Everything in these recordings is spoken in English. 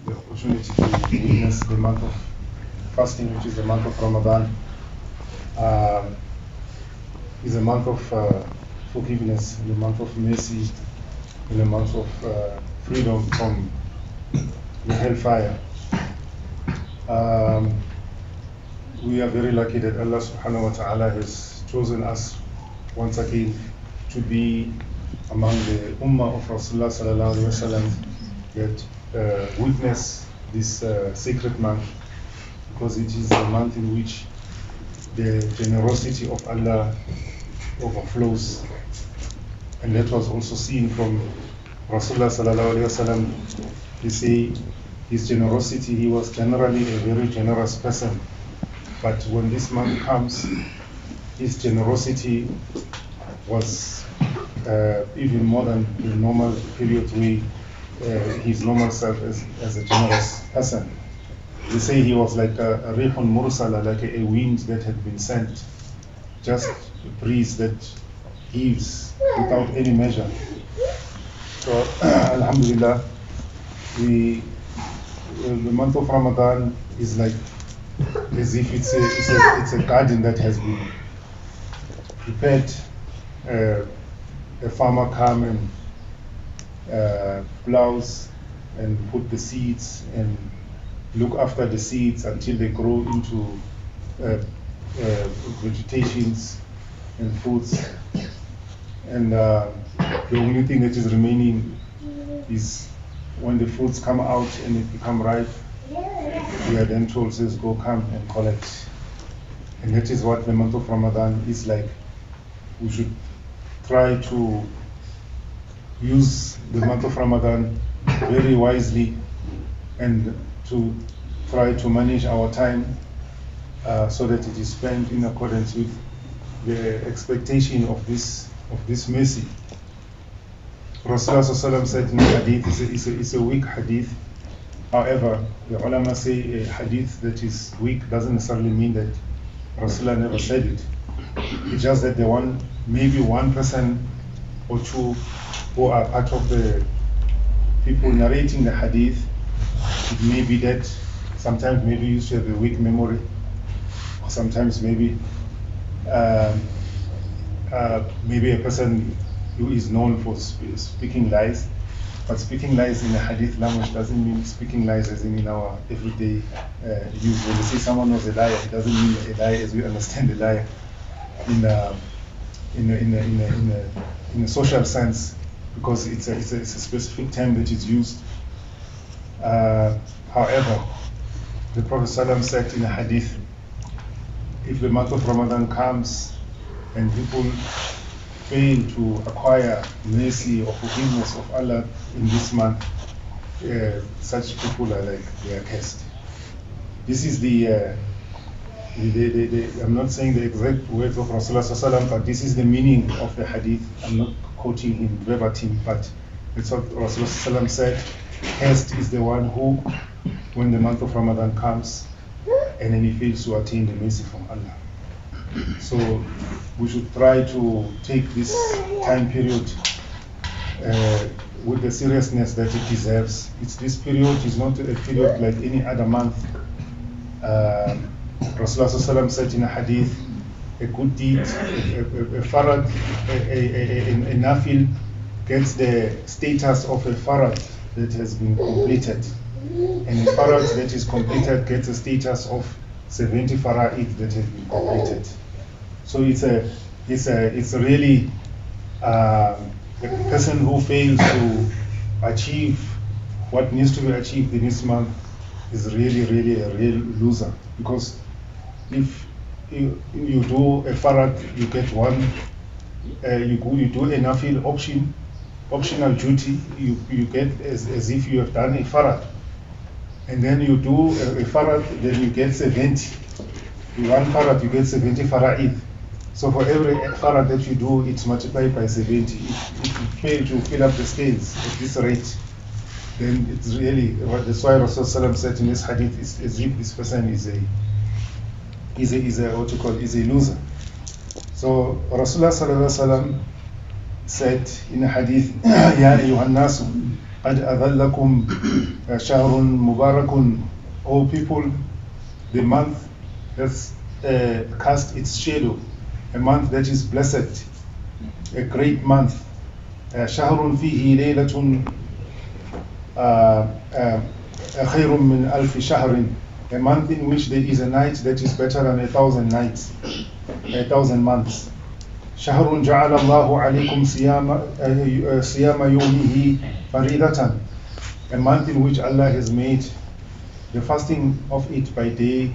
the opportunity to witness the month of fasting, which is the month of Ramadan. Is a month of forgiveness, the month of mercy, in a month of freedom from the hellfire. We are very lucky that Allah subhanahu wa ta'ala has chosen us once again to be among the ummah of Rasulullah sallallahu alayhi wa sallam that witness this sacred month, because it is a month in which the generosity of Allah overflows. And that was also seen from Rasulullah sallallahu alayhi wa sallam. They say his generosity, he was generally a very generous person, but when this month comes, his generosity was even more than the normal period where his normal self as a generous person. They say he was like a rihun mursala, like a wind that had been sent, just a breeze that gives without any measure. So alhamdulillah, the month of Ramadan is like as if it's a garden that has been prepared. A farmer come and plows and put the seeds and look after the seeds until they grow into vegetations and fruits, and the only thing that is remaining is when the fruits come out and it become ripe, we are then told, says, go come and collect. And that is what the month of Ramadan is like. We should try to use the month of Ramadan very wisely and to try to manage our time so that it is spent in accordance with the expectation of this mercy. Rasulullah ﷺ said in a hadith, it's a weak hadith. However, the ulama say a hadith that is weak doesn't necessarily mean that Rasulullah never said it. It's just that maybe one person or two who are part of the people narrating the hadith, it may be that sometimes maybe you used to have a weak memory, or sometimes maybe a person who is known for speaking lies. But speaking lies in the hadith language doesn't mean speaking lies as in our everyday use. When we say someone was a liar, it doesn't mean a liar as we understand a liar in a social sense, because it's a specific term that is used. However, the Prophet ﷺ said in a hadith, if the month of Ramadan comes and people fail to acquire mercy or forgiveness of Allah in this month, such people are like, they are cursed. This is I'm not saying the exact words of Rasulullah ﷺ, but this is the meaning of the hadith. I'm not quoting him verbatim, but it's what Rasulullah ﷺ said. Cursed is the one who, when the month of Ramadan comes, and then he fails to attain the mercy from Allah. So we should try to take this time period with the seriousness that it deserves. This period is not a period like any other month. Rasulullah ﷺ said in a hadith, a good deed, a farad, a nafil gets the status of a farad that has been completed, and a farad that is completed gets the status of 70 fara'id that have been completed. So it's really the person who fails to achieve what needs to be achieved in this month is really a real loser, because if you do a farad, you get one. You do a nafil optional duty, you get as if you have done a farad. And then you do a farad, then you get 70. One farad, you get 70 fara'id. So for every farad that you do, it's multiplied by 70. If you fail to fill up the scales at this rate, then it's really, that's why Rasulullah said in this hadith, is as if this person is a loser. So Rasulullah sallallahu alaihi wasallam said in a hadith, Ya ayyuhan nasu قد أذلكم شهر مبارك. O people, the month has cast its shadow, a month that is blessed, a great month. شهر فيه ليلة خير من ألف شهر, a month in which there is a night that is better than 1,000 nights, 1,000 months. شهر جعل الله عليكم صيام يومه فريضة, a month in which Allah has made the fasting of it by day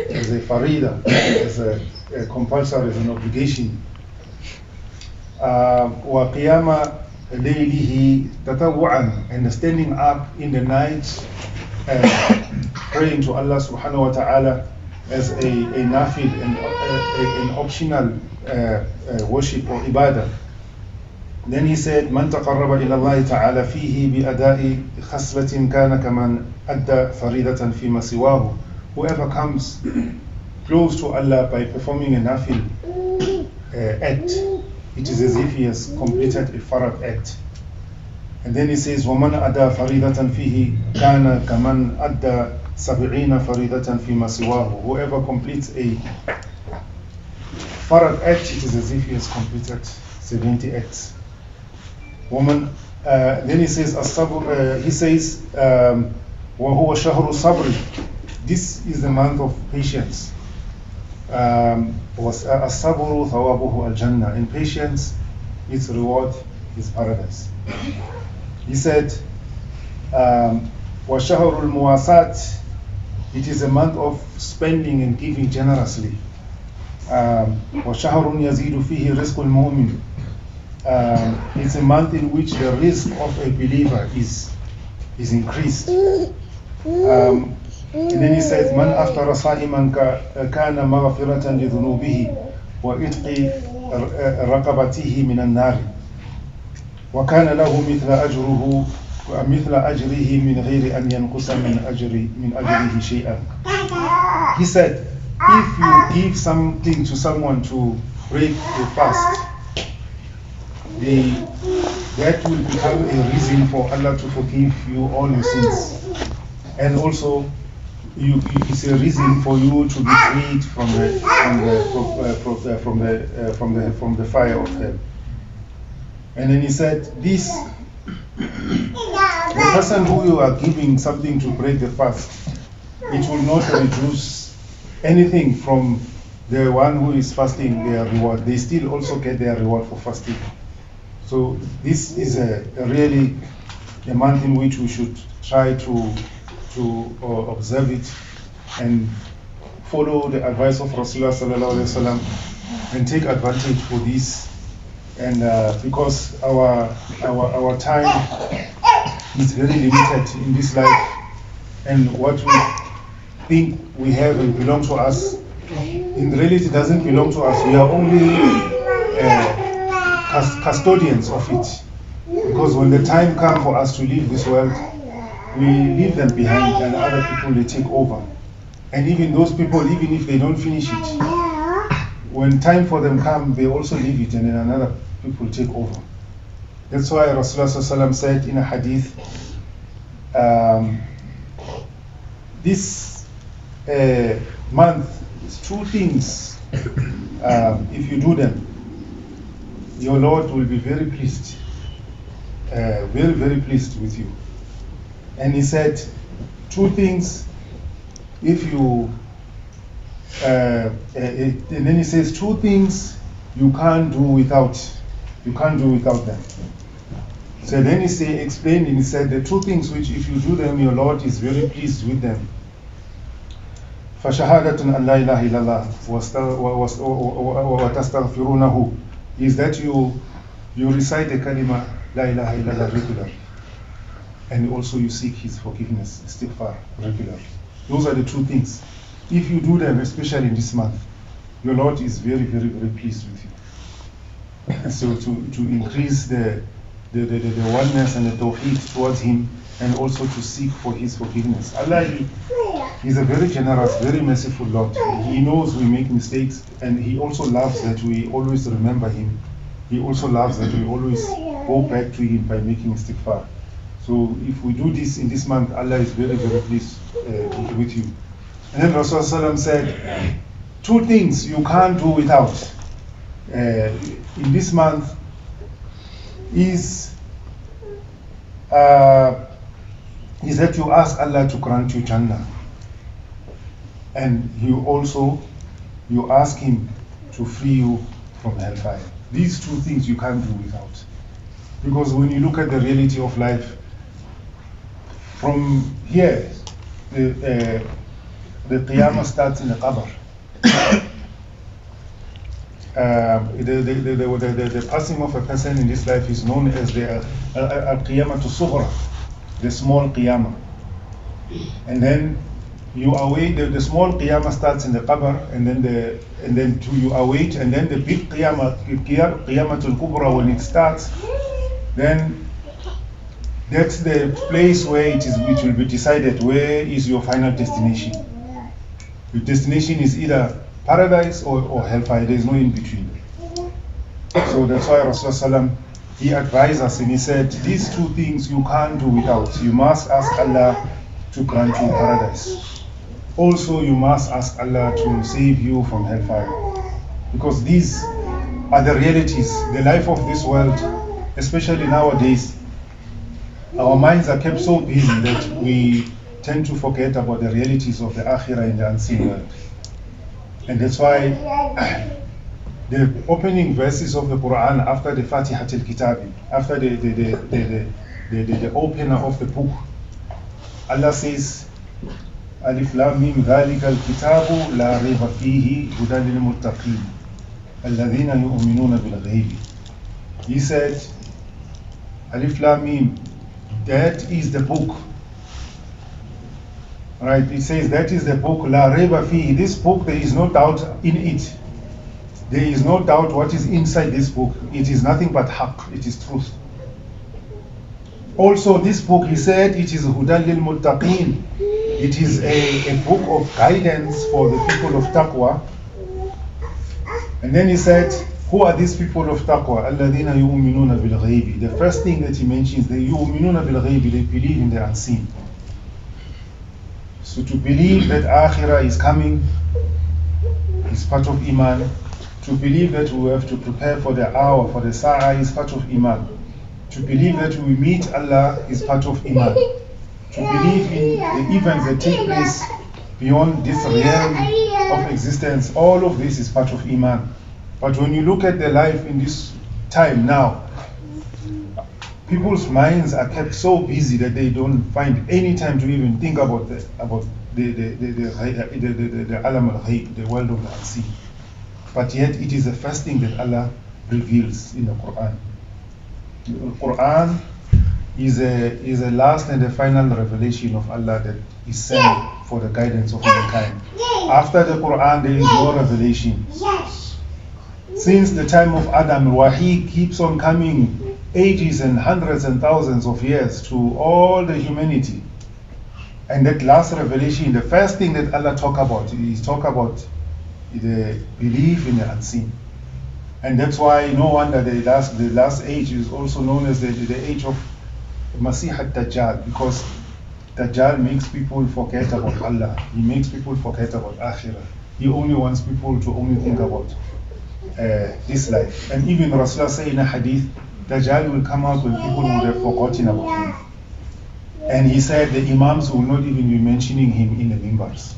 as a farida, as a compulsory, as an obligation. وقيام ليله تطوعا, and standing up in the night praying to Allah subhanahu wa ta'ala as a nafil, an optional worship or ibadah. Then he said, من تقرب إلى الله تعالى فيه بأداء خصلة كان كمن أدى فريضة فيما سواه. Whoever comes close to Allah by performing a nafil act, it is as if he has completed a farad act. And then he says, وَمَنْ أَدَى فَرِيضَةً فِيهِ كَانَ كَمَنْ أَدَّى سَبْعِينَ فَرِيضَةً فِيمَا سِوَاهُ. Whoever completes a farad act, it is as if he has completed 70 acts. Then he says, وَهُوَ شَهْرُ الصَّبْرِ. This is the month of patience. الصَّبْرُ ثَوَابُهُ الْجَنَّةِ. In patience, its reward is paradise. He said, وَشَهْرُ الْمُوَاسَاتِ. It is a month of spending and giving generously. وَشَهْرٌ يَزِيدُ فِيهِ رِزْقُ الْمُؤْمِنِ. It's a month in which the risk of a believer is increased. And then he said, من أفطر صائما كان مغفرة لذنوبه وإتق رقبته من النار وكان له مثل أجره من غير أن ينقص من أجره شيئا. He said, if you give something to someone to break the fast, that will become a reason for Allah to forgive you all your sins, and also it's a reason for you to be freed from the fire of hell. And then he said, the person who you are giving something to break the fast, it will not reduce anything from the one who is fasting their reward. They still also get their reward for fasting. So this is really a month in which we should try to observe it and follow the advice of Rasulullah sallallahu alaihi wasallam and take advantage for this. And because our time is very limited in this life, and what we think we have and belong to us, in reality doesn't belong to us. We are only custodians of it. Because when the time comes for us to leave this world, we leave them behind and other people they take over. And even those people, even if they don't finish it, when time for them comes, they also leave it and then another people take over. That's why Rasulullah said in a hadith, this month is two things. If you do them, your Lord will be very pleased, very, very pleased with you. And he said, two things, if you, and then he says, two things you can't do without them. So then he explained, and he said, the two things which if you do them, your Lord is very pleased with them. فَشَهَادَةٌ أَنْ لَا إِلَهَ إِلَّا اللَّهُ وَتَسْتَغْفِرُونَهُ, is that you recite the kalima La ilaha illallah regularly, and also you seek his forgiveness, istighfar, regularly. Those are the two things. If you do them, especially in this month, your Lord is very, very, very pleased with you. So to increase the oneness and the tawheed towards him, and also to seek for his forgiveness. Allah is a very generous, very merciful Lord. He knows we make mistakes, and he also loves that we always remember him. He also loves that we always go back to him by making istighfar. So if we do this in this month, Allah is very, very pleased with you. And then Rasulullah said, two things you can't do without in this month is that you ask Allah to grant you Jannah. And you ask Him to free you from hellfire. These two things you can't do without. Because when you look at the reality of life, from here, the Qiyamah starts in the Qabr. The passing of a person in this life is known as the Al-Qiyamah Sughra, the small Qiyamah. And then you await, the small Qiyamah starts in the Qabr, and then you await, and then the big Qiyamatul Kubra, when it starts, then that's the place where it will be decided where is your final destination. Your destination is either paradise or hellfire. There is no in between. So that's why Rasulullah he advised us and he said, these two things you can't do without. You must ask Allah to grant you paradise. Also, you must ask Allah to save you from hellfire. Because these are the realities, the life of this world, especially nowadays. Our minds are kept so busy that we tend to forget about the realities of the Akhirah in the unseen world. And that's why the opening verses of the Quran after the Fatihatul Kitab, after the opener of the book, Allah says, Alif Lam Mim Dhalika al-Kitabu la rayba fihi hudan lil-muttaqin alladhina yu'minuna bil-ghaybi. He said, Alif Lam Mim, that is the book. Right? It says that is the book, La Reba Fihi. This book, there is no doubt in it. There is no doubt what is inside this book. It is nothing but haqq. It is truth. Also, this book, he said, it is Hudan lil Muttaqin. It is a book of guidance for the people of taqwa. And then he said, who are these people of taqwa? Alladhina yu'minuna bil ghaybi. The first thing that he mentions, they yu'minuna bil ghaybi, they believe in the unseen. So to believe that Akhirah is coming is part of Iman. To believe that we have to prepare for the hour, for the Sa'ah is part of Iman. To believe that we meet Allah is part of Iman. To believe in the events that take place beyond this realm of existence, all of this is part of Iman. But when you look at their life in this time now, people's minds are kept so busy that they don't find any time to even think about the alam al-ghayb, the world of the unseen. But yet it is the first thing that Allah reveals in the Quran. The Quran is a last and a final revelation of Allah that is sent for the guidance of mankind. After the Quran, there is no revelation. Since the time of Adam, Wahi keeps on coming ages and hundreds and thousands of years to all the humanity. And that last revelation, the first thing that Allah talk about the belief in the unseen. And that's why no wonder the last age is also known as the age of Masih al-Dajjal, because Dajjal makes people forget about Allah. He makes people forget about Akhirah. He only wants people to only think about this life. And even Rasulullah said in a hadith, Dajjal will come out when people would have forgotten about him. And he said the Imams will not even be mentioning him in the mimbars.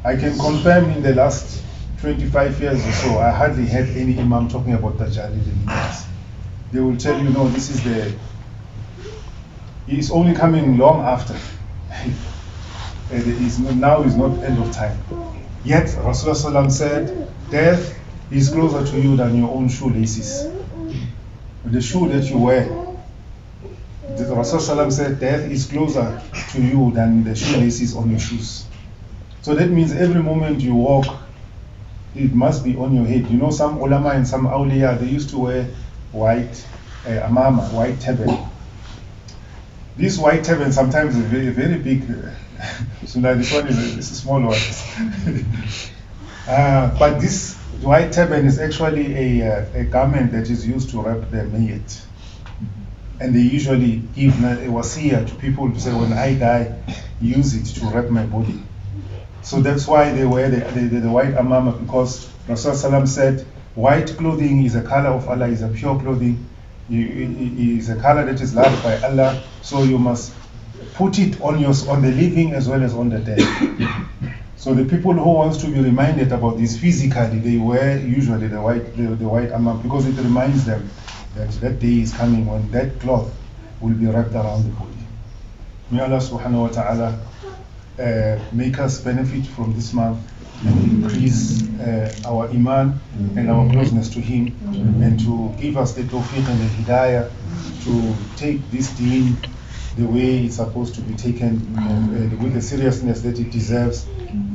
I can confirm in the last 25 years or so, I hardly heard any Imam talking about Dajjal in the mimbars. They will tell you, no, this is he is only coming long after. Now is not end of time. Yet Rasulullah said, death is closer to you than your own shoelaces. The shoe that you wear, the Rasulullah said, death is closer to you than the shoelaces on your shoes. So that means every moment you walk, it must be on your head. You know, some ulama and some awliya, they used to wear white amama, white turban. This white turban sometimes is very, very big. So now this one is a small one. But this white turban is actually a garment that is used to wrap the mayyit. and they usually give a wasiyah to people to say, when I die, use it to wrap my body. So that's why they wear the white amama, because Rasulullah said, white clothing is a color of Allah, is a pure clothing, is a color that is loved by Allah, so you must put it on the living as well as on the dead. So the people who wants to be reminded about this physically, they wear usually the white amam, because it reminds them that that day is coming when that cloth will be wrapped around the body. May Allah subhanahu wa ta'ala make us benefit from this month and increase our iman and our closeness to Him, and to give us the tawfiq and the hidayah to take this deen the way it's supposed to be taken, with the seriousness that it deserves,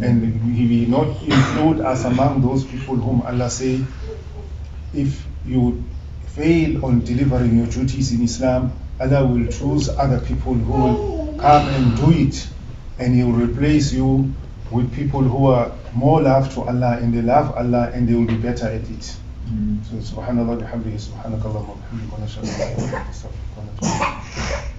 and He will not include us among those people whom Allah say, if you fail on delivering your duties in Islam, Allah will choose other people who will come and do it, and He will replace you with people who are more loved to Allah, and they love Allah, and they will be better at it. So subhanallah bihamdihi, subhanakallahumma wa bihamdika, wa nashhadu an la ilaha illa anta, astaghfiruka wa atubu ilayk.